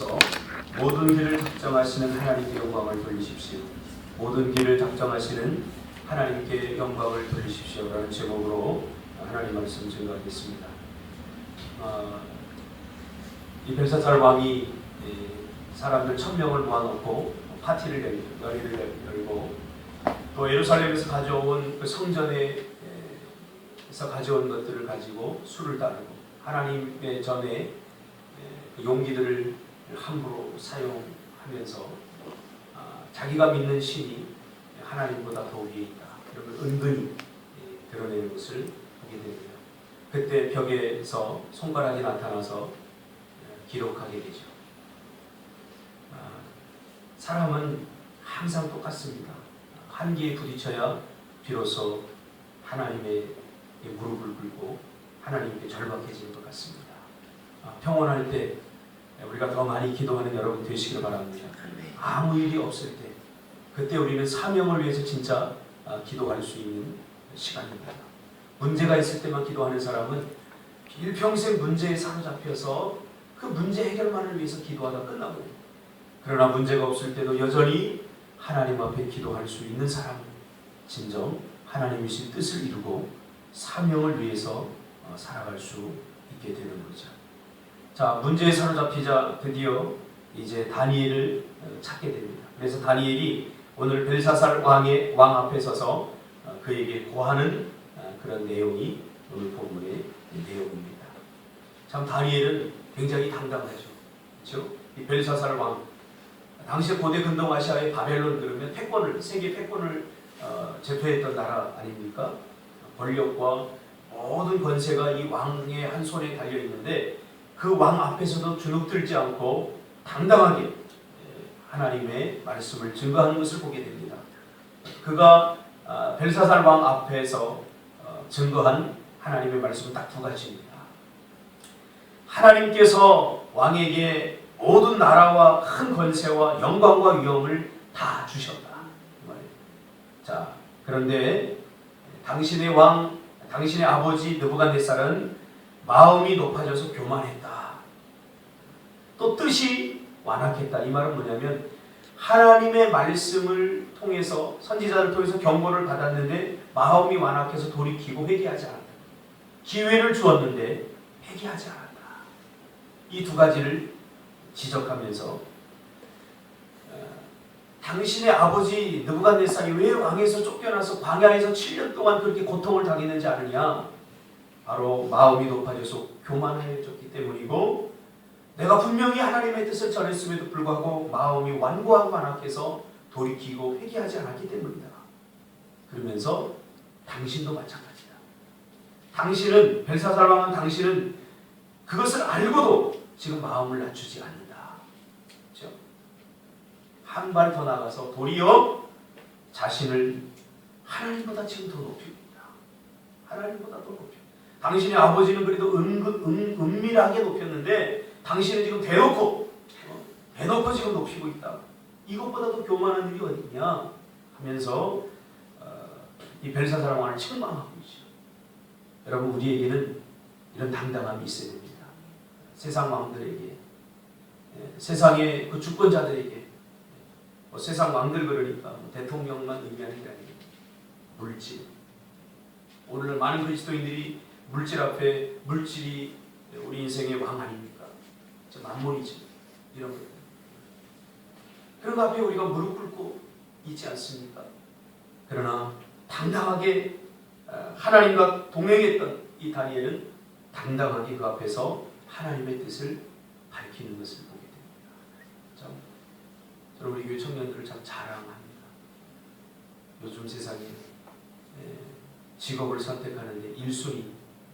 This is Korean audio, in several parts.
앞에서 모든 길을 작정하시는 하나님께 영광을 돌리십시오. 모든 길을 작정하시는 하나님께 영광을 돌리십시오. 라는 제목으로 하나님 말씀 증거하겠습니다. 이 벨사살 왕이 사람들 1000명을 모아놓고 파티를 열고 또 예루살렘에서 가져온 그 성전에서 가져온 것들을 가지고 술을 따르고 하나님의 전에 용기들을 함부로 사용하면서 자기가 믿는 신이 하나님보다 더 위에 있다. 이런 걸 은근히 드러내는 것을 보게 됩니다. 그때 벽에서 손가락이 나타나서 기록하게 되죠. 사람은 항상 똑같습니다. 한기에 부딪혀야 비로소 하나님의 무릎을 꿇고 하나님께 절박해지는 것 같습니다. 평온할 때 우리가 더 많이 기도하는 여러분 되시기를 바랍니다. 아무 일이 없을 때 그때 우리는 사명을 위해서 진짜 기도할 수 있는 시간입니다. 문제가 있을 때만 기도하는 사람은 일평생 문제에 사로잡혀서 그 문제 해결만을 위해서 기도하다 끝나버려요. 그러나 문제가 없을 때도 여전히 하나님 앞에 기도할 수 있는 사람은 진정 하나님이신 뜻을 이루고 사명을 위해서 살아갈 수 있게 되는 거죠. 자, 문제에 사로잡히자 드디어 이제 다니엘을 찾게 됩니다. 그래서 다니엘이 오늘 벨사살 왕 앞에 서서 그에게 고하는 그런 내용이 오늘 본문의 내용입니다. 참 다니엘은 굉장히 당당하죠. 그렇죠? 이 벨사살 왕, 당시 고대 근동아시아의 바벨론 그러면 패권을, 세계 패권을 제패했던 나라 아닙니까? 권력과 모든 권세가 이 왕의 한 손에 달려 있는데 그 왕 앞에서도 주눅들지 않고 당당하게 하나님의 말씀을 증거하는 것을 보게 됩니다. 그가 벨사살 왕 앞에서 증거한 하나님의 말씀은 딱 두 가지입니다. 하나님께서 왕에게 모든 나라와 큰 권세와 영광과 위엄을 다 주셨다. 자, 그런데 당신의 왕, 당신의 아버지 느부갓네살은 마음이 높아져서 교만했다. 또 뜻이 완악했다. 이 말은 뭐냐면 하나님의 말씀을 통해서 선지자를 통해서 경고를 받았는데 마음이 완악해서 돌이키고 회개하지 않았다. 기회를 주었는데 회개하지 않았다. 이 두 가지를 지적하면서 당신의 아버지 느부갓네살이 왜 왕에서 쫓겨나서 광야에서 7년 동안 그렇게 고통을 당했는지 아느냐? 바로 마음이 높아져서 교만해졌기 때문이고 내가 분명히 하나님의 뜻을 전했음에도 불구하고 마음이 완고하고 완악해서 돌이키고 회개하지 않았기 때문이다. 그러면서 당신도 마찬가지다. 당신은 벨사살 왕은 당신은 그것을 알고도 지금 마음을 낮추지 않는다. 그렇죠? 한 발 더 나가서 도리어 자신을 하나님보다 지금 더 높이고 있다. 하나님보다 더 높이고. 당신의 아버지는 그래도 은밀하게 높였는데 당신은 지금 대놓고 지금 높이고 있다. 이것보다도 교만한 일이 어디 있냐 하면서 이 벨사살 왕을 책망하고 있죠. 여러분 우리에게는 이런 당당함이 있어야 됩니다. 세상 왕들에게, 세상의 그 주권자들에게, 세상 왕들 그러니까 대통령만 의미하는 게 아니에요. 물질. 오늘 많은 그리스도인들이 물질 앞에 물질이 우리 인생의 왕 아닙니까? 만몬이지 이런 것. 그런 것 앞에 우리가 무릎 꿇고 있지 않습니까? 그러나 당당하게 하나님과 동행했던 이 다니엘은 당당하게 그 앞에서 하나님의 뜻을 밝히는 것을 보게 됩니다. 저는 우리 교회 청년들을 참 자랑합니다. 요즘 세상에 직업을 선택하는데 1순위,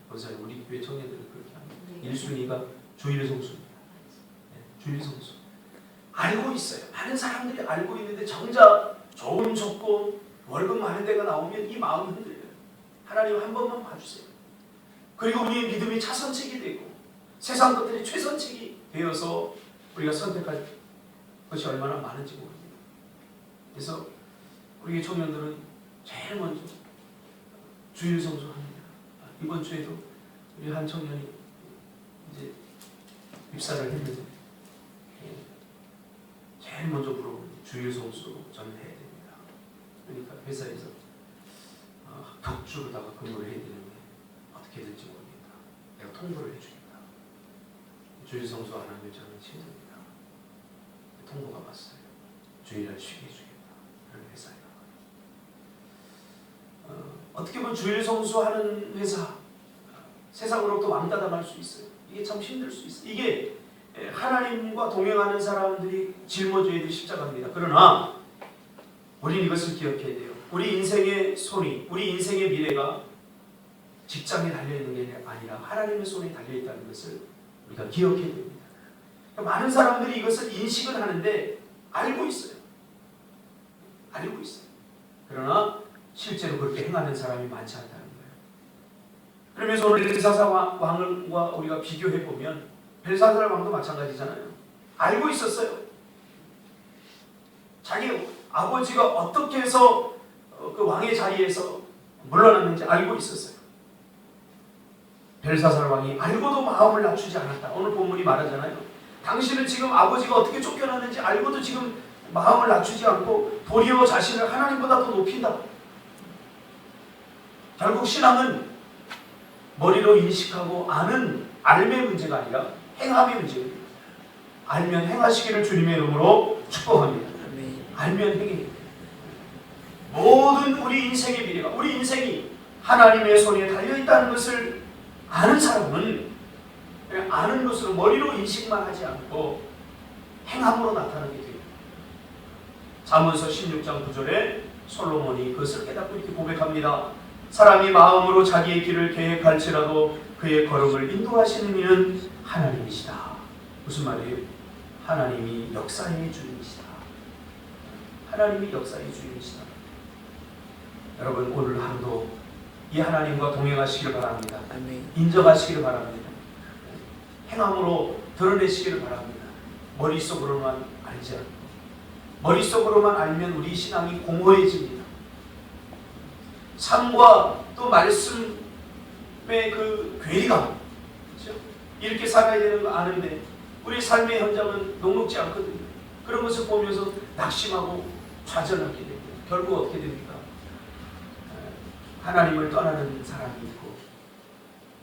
권사님 우리 교회 청년들은 그렇게 합니다. 1순위가 주일성수입니다. 주일성수. 알고 있어요. 많은 사람들이 알고 있는데 정작 좋은 조건, 월급 많은 데가 나오면 이 마음이 흔들려요. 하나님 한 번만 봐주세요. 그리고 우리의 믿음이 차선책이 되고 세상 것들이 최선책이 되어서 우리가 선택할 것이 얼마나 많은지 모릅니다. 그래서 우리 청년들은 제일 먼저 주일성수합니다. 이번 주에도 우리 한 청년이 이제 입사를 했는데 제일 먼저 물어보는 주일 성수 저는 해야 됩니다. 그러니까 회사에서 격주로다가 근무를 해야 되는데 어떻게든지 모르겠다. 내가 통보를 해주겠다. 주일 성수 안 하면 저는 힘듭니다. 통보가 왔어요. 주일날 쉬게 해주겠다. 그런 회사에 어떻게 보면 주일 성수하는 회사 세상으로부터 왕따당할 수 있어요. 이게 참 힘들 수 있어요. 이게 하나님과 동행하는 사람들이 짊어져야 될 십자가입니다. 그러나 우리는 이것을 기억해야 돼요. 우리 인생의 손이, 우리 인생의 미래가 직장에 달려있는 게 아니라 하나님의 손에 달려있다는 것을 우리가 기억해야 됩니다. 많은 사람들이 이것을 인식은 하는데 알고 있어요. 알고 있어요. 그러나 실제로 그렇게 행하는 사람이 많지 않다는 거예요. 그러면서 오늘 벨사살 왕과 우리가 비교해보면 벨사살 왕도 마찬가지잖아요. 알고 있었어요. 자기 아버지가 어떻게 해서 그 왕의 자리에서 물러났는지 알고 있었어요. 벨사살 왕이 알고도 마음을 낮추지 않았다. 오늘 본문이 말하잖아요. 당신은 지금 아버지가 어떻게 쫓겨났는지 알고도 지금 마음을 낮추지 않고 도리어 자신을 하나님보다 더 높인다. 결국 신앙은 머리로 인식하고 아는 알의 문제가 아니라 행함의 문제입니다. 알면 행하시기를 주님의 이름으로 축복합니다. 알면 행해. 모든 우리 인생의 미래가, 우리 인생이 하나님의 손에 달려있다는 것을 아는 사람은 그냥 아는 것으로 머리로 인식만 하지 않고 행함으로 나타나게 됩니다. 잠언서 16장 9절에 솔로몬이 그것을 깨닫고 이렇게 고백합니다. 사람이 마음으로 자기의 길을 계획할지라도 그의 걸음을 인도하시는 이는 하나님이시다. 무슨 말이에요? 하나님이 역사의 주인이시다. 하나님이 역사의 주인이시다. 여러분 오늘 하루도 이 하나님과 동행하시기를 바랍니다. 인정하시기를 바랍니다. 행함으로 드러내시기를 바랍니다. 머릿속으로만 알지 않고 머릿속으로만 알면 우리 신앙이 공허해집니다. 삶과 또 말씀의 그 괴리감, 그렇죠? 이렇게 살아야 되는 거 아는데 우리 삶의 현장은 녹록지 않거든요. 그런 것을 보면서 낙심하고 좌절하게 됩니다. 결국 어떻게 됩니까? 하나님을 떠나는 사람이 있고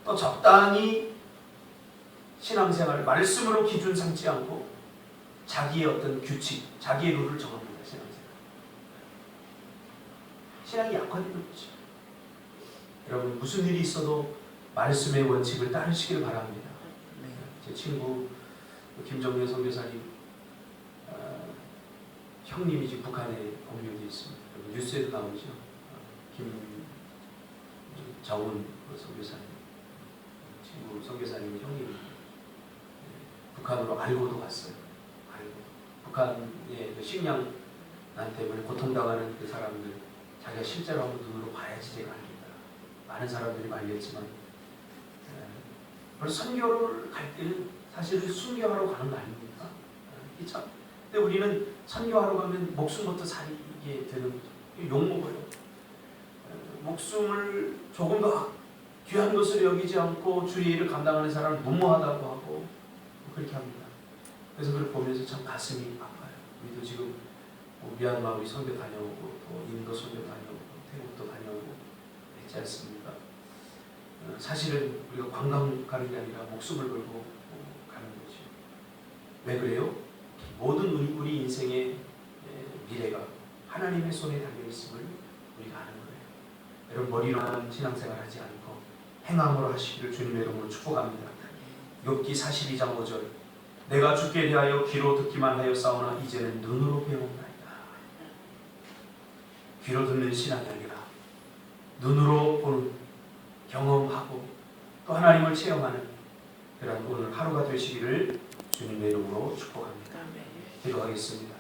또 적당히 신앙생활을 말씀으로 기준 삼지 않고 자기의 어떤 규칙, 자기의 룰을 정합니다. 신앙이 약화되는 거죠. 여러분 무슨 일이 있어도 말씀의 원칙을 따르시길 바랍니다. 제 친구 김정년 선교사님 형님이 지금 북한에 법령이 있습니다. 뉴스에도 나오죠. 김정은 선교사님 친구 선교사님 형님이 북한으로 알고도 갔어요. 알고 북한의 그 식량난 때문에 고통당하는 그 사람들 자기가 실제로 한번 눈으로 봐야지 제가 압니다. 많은 사람들이 말렸지만 선교를 갈 때는 사실은 순교하러 가는 거 아닙니까? 참. 근데 우리는 선교하러 가면 목숨부터 살리게 되는 거죠. 욕먹어요. 목숨을 조금 더 귀한 것을 여기지 않고 주의 일을 감당하는 사람을 무모하다고 하고 그렇게 합니다. 그래서 그걸 보면서 참 가슴이 아파요. 우리도 지금 미얀마 우리 선교 다녀오고 또 인도 선교 다녀오고 태국도 다녀오고 했지 않습니까? 사실은 우리가 관광 가는 게 아니라 목숨을 걸고 가는 거죠. 왜 그래요? 모든 우리 인생의 미래가 하나님의 손에 달려있음을 우리가 아는 거예요. 여러분 머리로만 신앙생활 하지 않고 행함으로 하시기를 주님의 이름으로 축복합니다. 욥기 42장 5절 내가 주께 대하여 귀로 듣기만 하여 싸우나 이제는 눈으로 배운다. 귀로 듣는 신앙이 아니라 눈으로 보는 경험하고 또 하나님을 체험하는 그런 오늘 하루가 되시기를 주님의 이름으로 축복합니다. 기도하겠습니다.